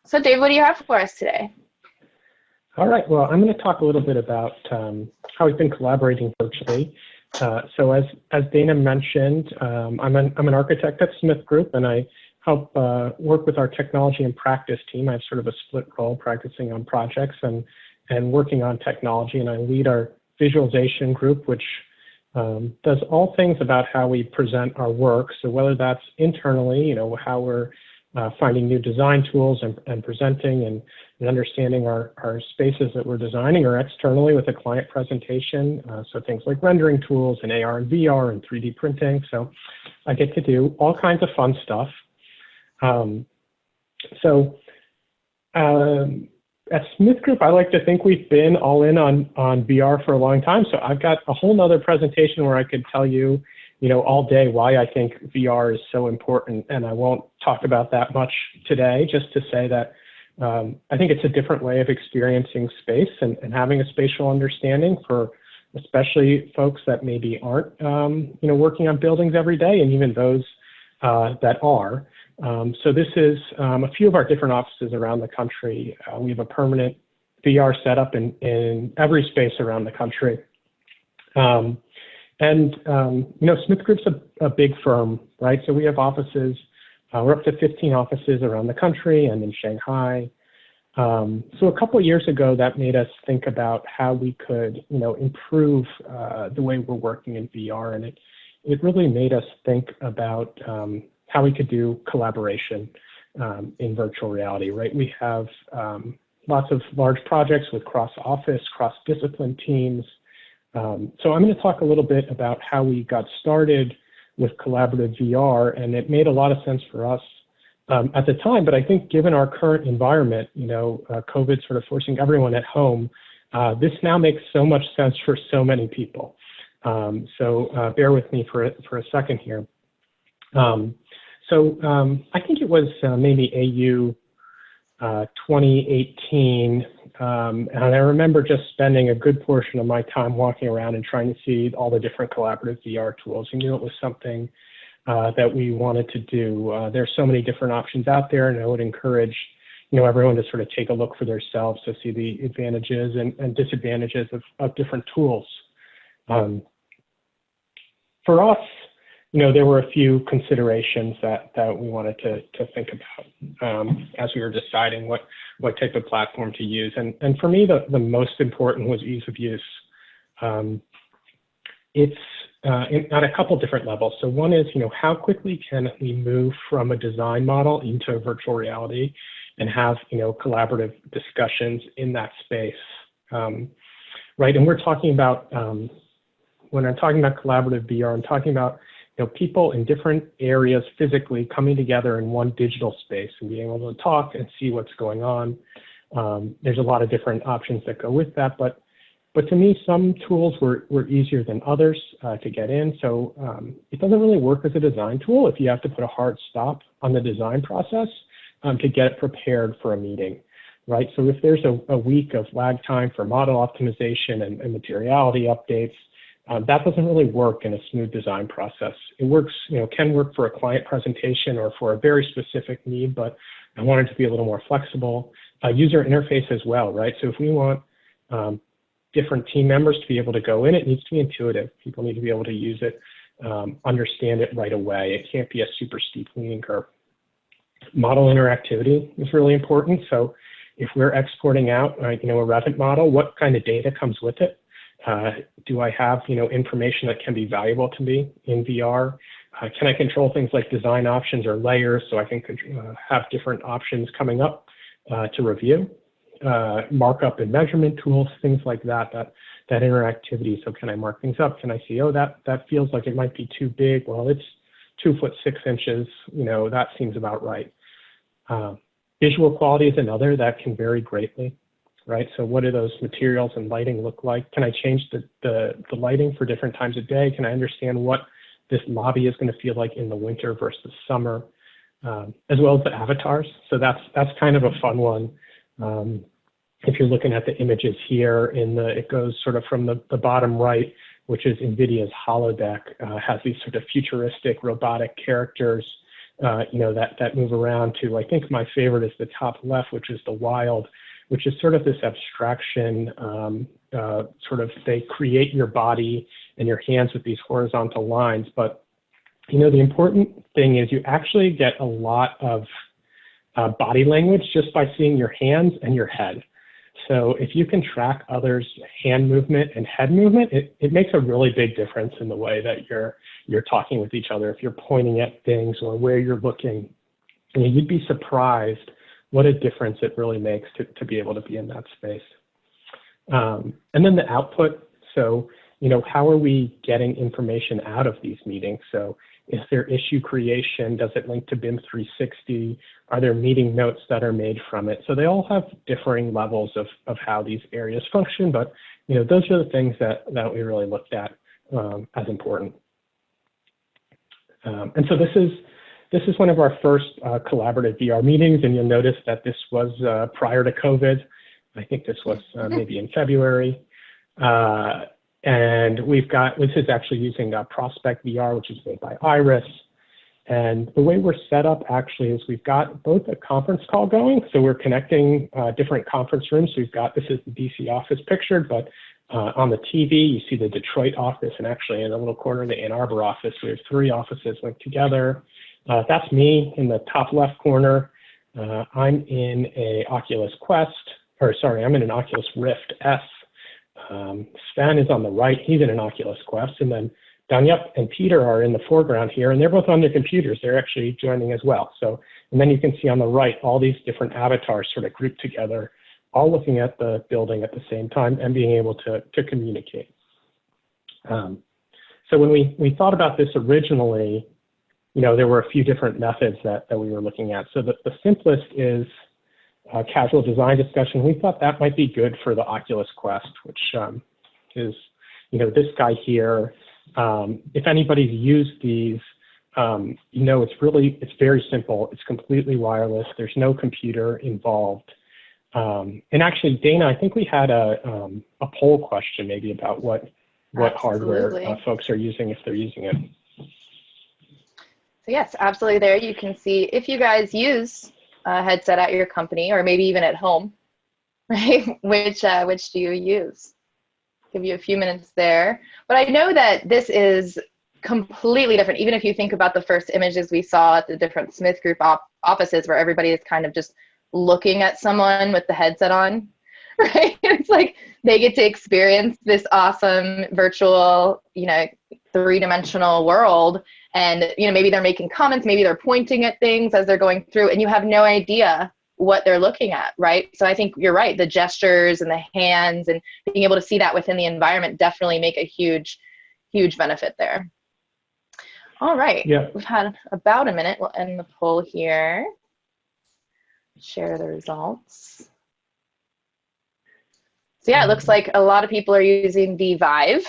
So Dave, what do you have for us today? All right, well, I'm going to talk a little bit about how we've been collaborating virtually. So as Dana mentioned, I'm an architect at Smith Group, and I help work with our technology and practice team. I have sort of a split role, practicing on projects and working on technology, and I lead our visualization group, which does all things about how we present our work. So whether that's internally, how we're finding new design tools and presenting and understanding our spaces that we're designing, or externally with a client presentation. So things like rendering tools and AR and VR and 3D printing. So I get to do all kinds of fun stuff. At Smith Group, I like to think we've been all in on VR for a long time. So I've got a whole nother presentation where I could tell you, all day why I think VR is so important. And I won't talk about that much today, just to say that I think it's a different way of experiencing space and having a spatial understanding for especially folks that maybe aren't, working on buildings every day, and even those that are. So this is a few of our different offices around the country. We have a permanent VR setup in every space around the country. Smith Group's a big firm, right? So we have offices, we're up to 15 offices around the country and in Shanghai. So a couple of years ago, that made us think about how we could, improve the way we're working in VR. And it really made us think about how we could do collaboration in virtual reality, right? We have lots of large projects with cross-office, cross-discipline teams. So I'm going to talk a little bit about how we got started with collaborative VR, and it made a lot of sense for us at the time. But I think given our current environment, COVID sort of forcing everyone at home, this now makes so much sense for so many people. So bear with me for a second here. I think it was maybe AU 2018, and I remember just spending a good portion of my time walking around and trying to see all the different collaborative VR tools. We knew it was something that we wanted to do. There's so many different options out there, and I would encourage everyone to sort of take a look for themselves to see the advantages and disadvantages of different tools. For us, there were a few considerations that we wanted to think about as we were deciding what type of platform to use. And for me, the most important was ease of use. It's at a couple different levels. So one is, how quickly can we move from a design model into virtual reality and have, collaborative discussions in that space, right? And we're talking about, when I'm talking about collaborative VR, I'm talking about people in different areas physically coming together in one digital space and being able to talk and see what's going on. There's a lot of different options that go with that, but to me, some tools were easier than others to get in. So it doesn't really work as a design tool if you have to put a hard stop on the design process to get it prepared for a meeting, right? So if there's a week of lag time for model optimization and materiality updates, that doesn't really work in a smooth design process. It works, can work for a client presentation or for a very specific need, but I want it to be a little more flexible. User interface as well, right? So if we want different team members to be able to go in, it needs to be intuitive. People need to be able to use it, understand it right away. It can't be a super steep learning curve. Model interactivity is really important. So if we're exporting out, a Revit model, what kind of data comes with it? Do I have, information that can be valuable to me in VR? Can I control things like design options or layers so I can have different options coming up to review? Markup and measurement tools, things like that interactivity. So can I mark things up? Can I see, that feels like it might be too big. Well, it's 2 foot 6 inches. That seems about right. Visual quality is another that can vary greatly. Right, so what do those materials and lighting look like? Can I change the lighting for different times of day? Can I understand what this lobby is going to feel like in the winter versus summer, as well as the avatars? So that's kind of a fun one. If you're looking at the images here, it goes sort of from the bottom right, which is NVIDIA's holodeck, has these sort of futuristic robotic characters that move around to, I think my favorite is the top left, which is the wild, which is sort of this abstraction, sort of they create your body and your hands with these horizontal lines. But, the important thing is you actually get a lot of body language just by seeing your hands and your head. So if you can track others' hand movement and head movement, it makes a really big difference in the way that you're talking with each other. If you're pointing at things or where you're looking, you'd be surprised what a difference it really makes to be able to be in that space. And then the output. So, how are we getting information out of these meetings? So is there issue creation? Does it link to BIM 360? Are there meeting notes that are made from it? So they all have differing levels of how these areas function, but those are the things that we really looked at as important. And so this is one of our first collaborative VR meetings, and you'll notice that this was prior to COVID. I think this was maybe in February. And this is actually using Prospect VR, which is made by Iris. And the way we're set up actually is we've got both a conference call going. So we're connecting different conference rooms. So this is the DC office pictured, but on the TV, you see the Detroit office, and actually in the little corner, the Ann Arbor office. We have 3 offices linked together. That's me in the top left corner. I'm in an Oculus Rift S. Sven is on the right, he's in an Oculus Quest, and then Danyup and Peter are in the foreground here, and they're both on their computers. They're actually joining as well. So, and then you can see on the right all these different avatars sort of grouped together, all looking at the building at the same time and being able to communicate. So when we thought about this originally, there were a few different methods that we were looking at. So the simplest is casual design discussion. We thought that might be good for the Oculus Quest, which is, this guy here. If anybody's used these, it's very simple. It's completely wireless. There's no computer involved. And actually, Dana, I think we had a poll question maybe about what hardware folks are using if they're using it. So yes, absolutely. There you can see if you guys use a headset at your company or maybe even at home, right? Which do you use? Give you a few minutes there. But I know that this is completely different. Even if you think about the first images we saw at the different Smith Group offices where everybody is kind of just looking at someone with the headset on, right? It's like they get to experience this awesome virtual, 3-dimensional world. And, maybe they're making comments, maybe they're pointing at things as they're going through, and you have no idea what they're looking at, right? So I think you're right. The gestures and the hands and being able to see that within the environment definitely make a huge, huge benefit there. All right. Yeah. We've had about a minute. We'll end the poll here. Share the results. So yeah, it looks like a lot of people are using the Vive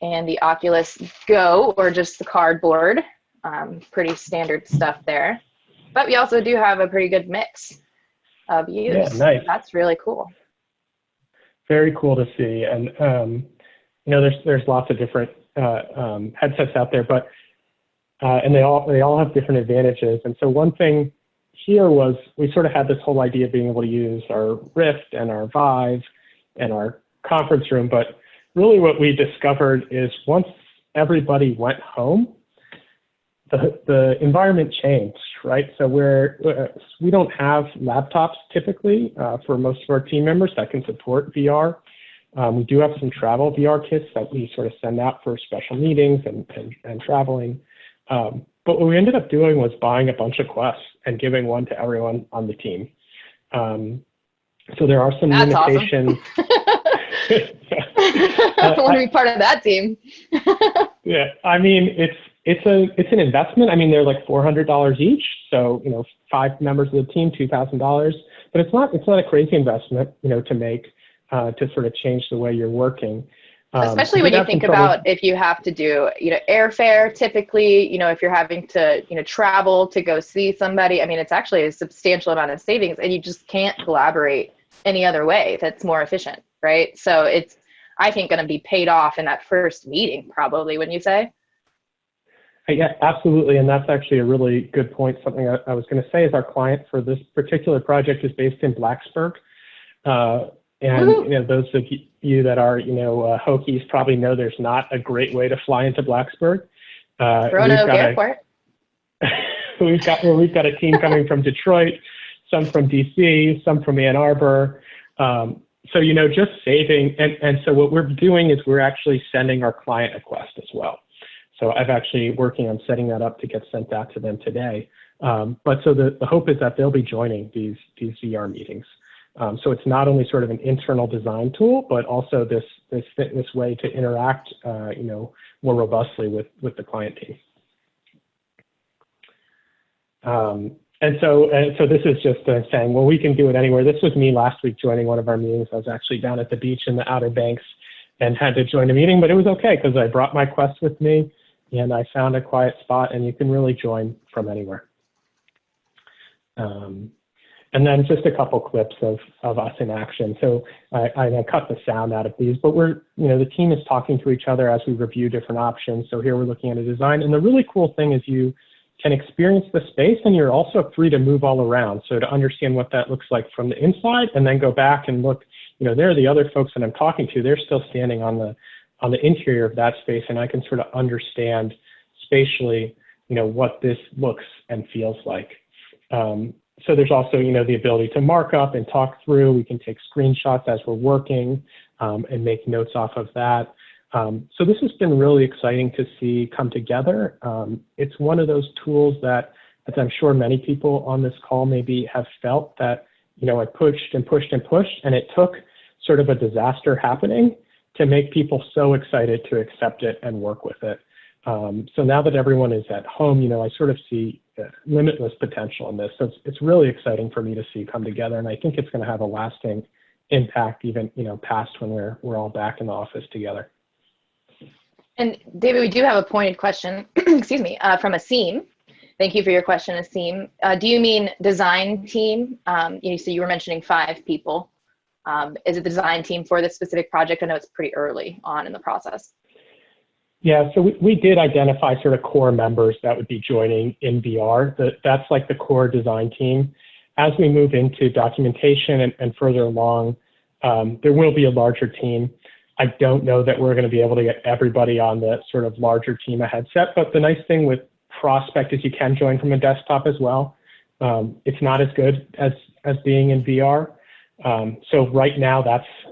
and the Oculus Go, or just the cardboard. Pretty standard stuff there. But we also do have a pretty good mix of use. Yeah, nice. That's really cool. Very cool to see. And, there's lots of different headsets out there, but and they all have different advantages. And so one thing here was we sort of had this whole idea of being able to use our Rift and our Vive and our conference room, but really what we discovered is once everybody went home, the environment changed, right? So we don't have laptops typically for most of our team members that can support VR. We do have some travel VR kits that we sort of send out for special meetings and traveling. But what we ended up doing was buying a bunch of Quests and giving one to everyone on the team. So there are some limitations. Awesome. I want to be part of that team. Yeah, I mean, it's an investment. I mean, they're like $400 each. So, 5 members of the team, $2,000. But it's not a crazy investment, to make to sort of change the way you're working. Especially when you think about if you have to do, airfare typically, if you're having to, travel to go see somebody. I mean, it's actually a substantial amount of savings, and you just can't collaborate any other way that's more efficient, right? So it's, I think, going to be paid off in that first meeting, probably, wouldn't you say? Yeah, absolutely. And that's actually a really good point. Something I was going to say is our client for this particular project is based in Blacksburg. And Woo! you know, those of you that are, Hokies probably know there's not a great way to fly into Blacksburg. Roanoke Airport. We've got a team coming from Detroit, some from DC, some from Ann Arbor. So, just saving. And so what we're doing is we're actually sending our client a Quest as well. So I've actually working on setting that up to get sent out to them today. But so the hope is that they'll be joining these VR meetings. So it's not only sort of an internal design tool, but also this way to interact, more robustly with the client team. And so this is just saying, well, we can do it anywhere. This was me last week joining one of our meetings. I was actually down at the beach in the Outer Banks and had to join a meeting, but it was okay because I brought my Quest with me and I found a quiet spot, and you can really join from anywhere. And then just a couple clips of us in action. So I cut the sound out of these, but the team is talking to each other as we review different options. So here we're looking at a design, and the really cool thing is you can experience the space, and you're also free to move all around. So to understand what that looks like from the inside, and then go back and look, there are the other folks that I'm talking to. They're still standing on the interior of that space, and I can sort of understand spatially, what this looks and feels like. So there's also, the ability to mark up and talk through. We can take screenshots as we're working and make notes off of that. So this has been really exciting to see come together. It's one of those tools that, as I'm sure many people on this call maybe have felt that, I pushed and pushed and pushed, and it took sort of a disaster happening to make people so excited to accept it and work with it. So now that everyone is at home, I sort of see limitless potential in this. So it's really exciting for me to see come together, and I think it's going to have a lasting impact even, past when we're all back in the office together. And David, we do have a pointed question, excuse me, from Asim. Thank you for your question, Asim. Do you mean design team? So you were mentioning 5 people. Is it the design team for this specific project? I know it's pretty early on in the process. Yeah, so we did identify sort of core members that would be joining in VR. That's like the core design team. As we move into documentation and further along, there will be a larger team. I don't know that we're going to be able to get everybody on the sort of larger team a headset, but the nice thing with Prospect is you can join from a desktop as well. It's not as good as being in VR. So right now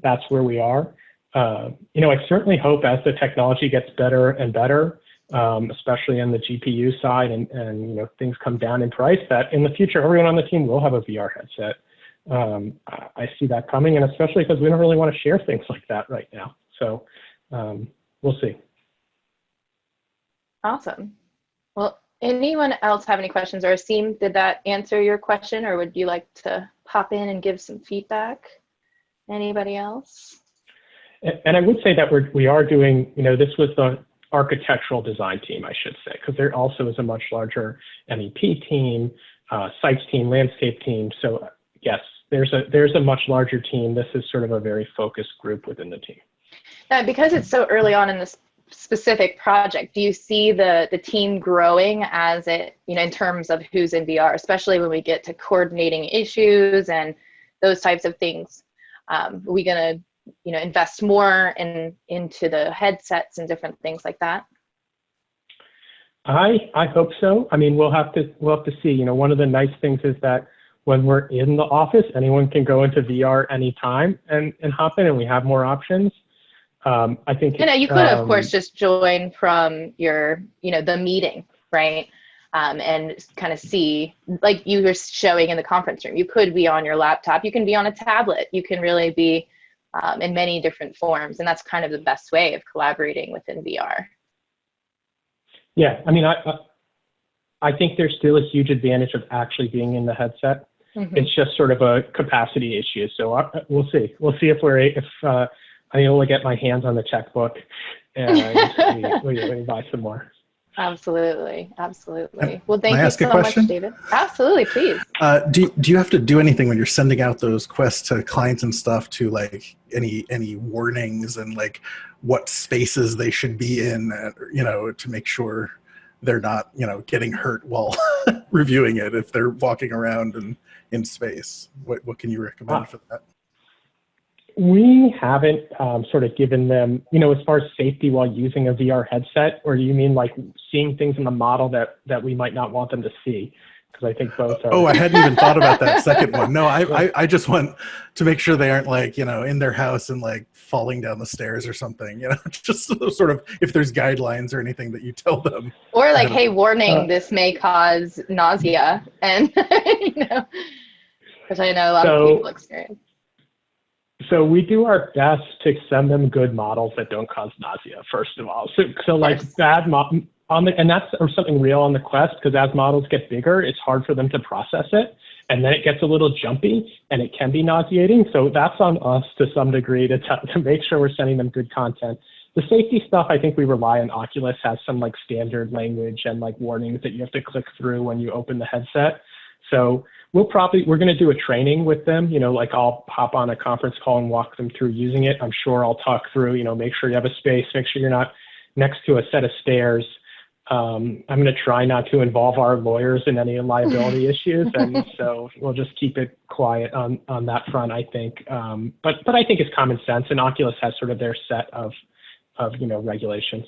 that's where we are. I certainly hope as the technology gets better and better, especially on the GPU side and things come down in price, that in the future everyone on the team will have a VR headset. I see that coming, and especially because we don't really want to share things like that right now. So we'll see. Awesome. Well, anyone else have any questions? Or Asim, did that answer your question, or would you like to pop in and give some feedback? Anybody else? And I would say that we are doing, this was the architectural design team, I should say, because there also is a much larger MEP team, sites team, landscape team. So yes, there's a much larger team. This is sort of a very focused group within the team. Because it's so early on in this specific project, do you see the team growing as it, in terms of who's in VR, especially when we get to coordinating issues and those types of things? Are we going to invest more into the headsets and different things like that? I hope so. I mean, we'll have to see. One of the nice things is that when we're in the office, anyone can go into VR anytime and hop in, and we have more options. I think you could, of course, just join from your, the meeting, right? And kind of see, like you were showing in the conference room. You could be on your laptop. You can be on a tablet. You can really be in many different forms, and that's kind of the best way of collaborating within VR. Yeah, I mean, I think there's still a huge advantage of actually being in the headset. Mm-hmm. It's just sort of a capacity issue. So we'll see. We'll see if I'm able to get my hands on the checkbook and we buy some more. Absolutely. Well, thank you so much, David. Absolutely, please. Do you have to do anything when you're sending out those quests to clients and stuff to like any warnings and like what spaces they should be in, to make sure they're not, getting hurt while reviewing it if they're walking around and in space. What can you recommend for that? We haven't sort of given them, as far as safety while using a VR headset, or do you mean like seeing things in the model that we might not want them to see? Because I think both are. Oh, I hadn't even thought about that second one. No, I just want to make sure they aren't like, in their house and like falling down the stairs or something, just sort of if there's guidelines or anything that you tell them. Or like, hey, warning, this may cause nausea. And, which I know a lot of people experience. So we do our best to send them good models that don't cause nausea, first of all. So like bad and that's or something real on the Quest, because as models get bigger, it's hard for them to process it. And then it gets a little jumpy and it can be nauseating. So that's on us to some degree to make sure we're sending them good content. The safety stuff, I think we rely on. Oculus has some like standard language and like warnings that you have to click through when you open the headset. So we're going to do a training with them, like I'll hop on a conference call and walk them through using it. I'm sure I'll talk through, make sure you have a space, make sure you're not next to a set of stairs. I'm going to try not to involve our lawyers in any liability issues. And so we'll just keep it quiet on that front, I think. But I think it's common sense, and Oculus has sort of their set of regulations.